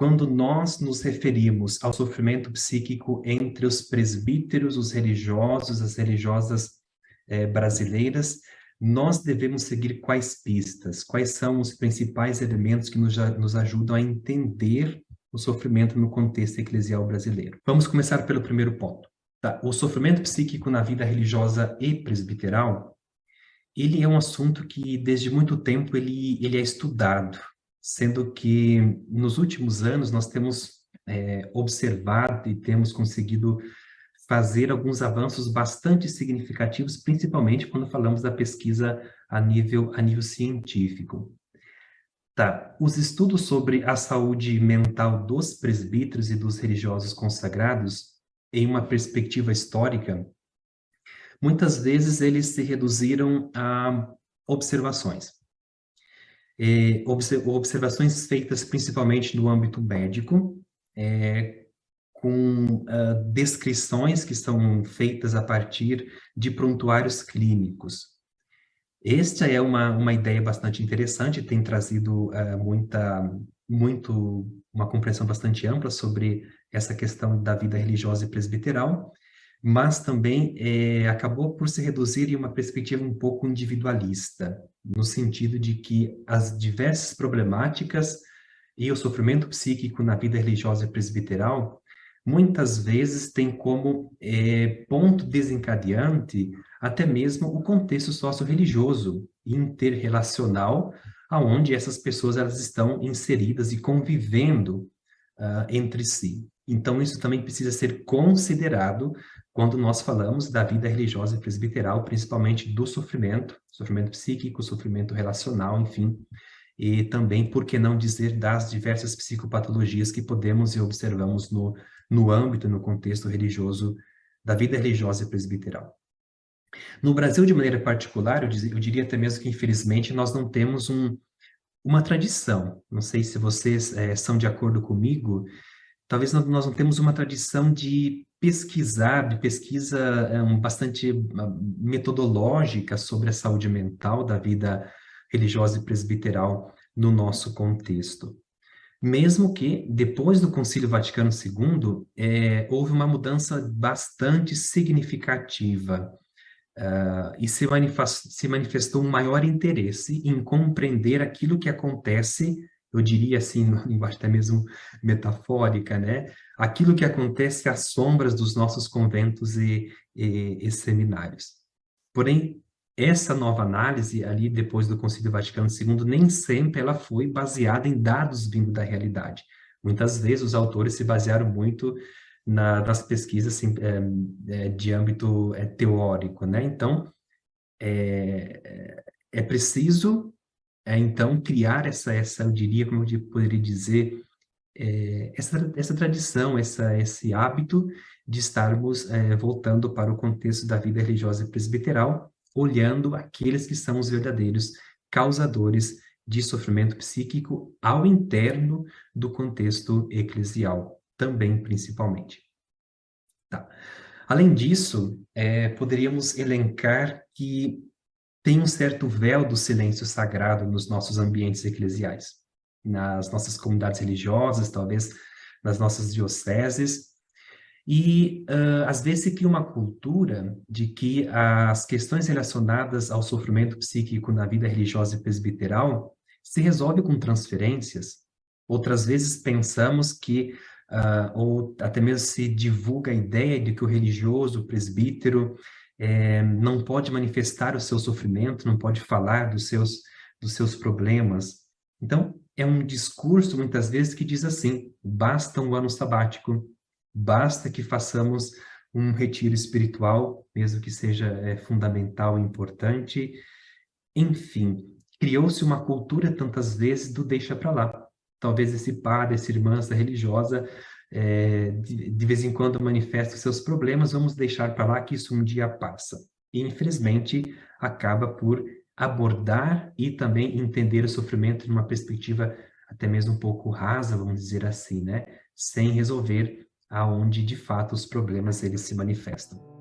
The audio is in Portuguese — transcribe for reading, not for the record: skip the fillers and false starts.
quando nós nos referimos ao sofrimento psíquico entre os presbíteros, os religiosos, as religiosas brasileiras, nós devemos seguir quais pistas? Quais são os principais elementos que nos ajudam a entender o sofrimento no contexto eclesial brasileiro? Vamos começar pelo primeiro ponto. Tá? O sofrimento psíquico na vida religiosa e presbiteral, ele é um assunto que desde muito tempo ele é estudado, sendo que nos últimos anos nós temos observado e temos conseguido fazer alguns avanços bastante significativos, principalmente quando falamos da pesquisa a nível científico. Tá. Os estudos sobre a saúde mental dos presbíteros e dos religiosos consagrados, em uma perspectiva histórica, muitas vezes eles se reduziram a observações. Observações feitas principalmente no âmbito médico, com descrições que são feitas a partir de prontuários clínicos. Esta é uma ideia bastante interessante, tem trazido uma compreensão bastante ampla sobre essa questão da vida religiosa e presbiteral, mas também acabou por se reduzir em uma perspectiva um pouco individualista, no sentido de que as diversas problemáticas e o sofrimento psíquico na vida religiosa e presbiteral muitas vezes tem como ponto desencadeante até mesmo o contexto socio-religioso, interrelacional, aonde essas pessoas elas estão inseridas e convivendo entre si. Então, isso também precisa ser considerado quando nós falamos da vida religiosa e presbiteral, principalmente do sofrimento psíquico, sofrimento relacional, enfim, e também, por que não dizer, das diversas psicopatologias que podemos e observamos no âmbito, no contexto religioso, da vida religiosa e presbiteral. No Brasil, de maneira particular, eu diria até mesmo que, infelizmente, nós não temos uma tradição. Não sei se vocês são de acordo comigo, talvez nós não temos uma tradição de pesquisa bastante metodológica sobre a saúde mental da vida religiosa e presbiteral no nosso contexto. Mesmo que, depois do Concílio Vaticano II, houve uma mudança bastante significativa e se manifestou um maior interesse em compreender aquilo que acontece, eu diria assim, numa linguagem até mesmo metafórica, né? Aquilo que acontece às sombras dos nossos conventos e seminários. Porém, essa nova análise ali depois do Concílio Vaticano II nem sempre ela foi baseada em dados vindo da realidade. Muitas vezes os autores se basearam muito nas pesquisas assim, de âmbito teórico, né? Então, é preciso, então, criar eu diria, como eu poderia dizer, essa tradição, esse hábito de estarmos voltando para o contexto da vida religiosa e presbiteral, olhando aqueles que são os verdadeiros causadores de sofrimento psíquico ao interno do contexto eclesial, também principalmente. Tá. Além disso, poderíamos elencar que tem um certo véu do silêncio sagrado nos nossos ambientes eclesiais, nas nossas comunidades religiosas, talvez nas nossas dioceses, e às vezes se cria uma cultura de que as questões relacionadas ao sofrimento psíquico na vida religiosa e presbiteral se resolve com transferências. Outras vezes pensamos que, ou até mesmo se divulga a ideia de que o religioso, o presbítero, não pode manifestar o seu sofrimento, não pode falar dos seus problemas. Então, é um discurso, muitas vezes, que diz assim: basta um ano sabático, basta que façamos um retiro espiritual, mesmo que seja fundamental e importante. Enfim, criou-se uma cultura, tantas vezes, do deixa para lá. Talvez esse padre, essa irmã, essa religiosa, de vez em quando manifesta os seus problemas, vamos deixar para lá que isso um dia passa. E, infelizmente, acaba por abordar e também entender o sofrimento de uma perspectiva até mesmo um pouco rasa, vamos dizer assim, né? Sem resolver aonde, de fato, os problemas eles se manifestam.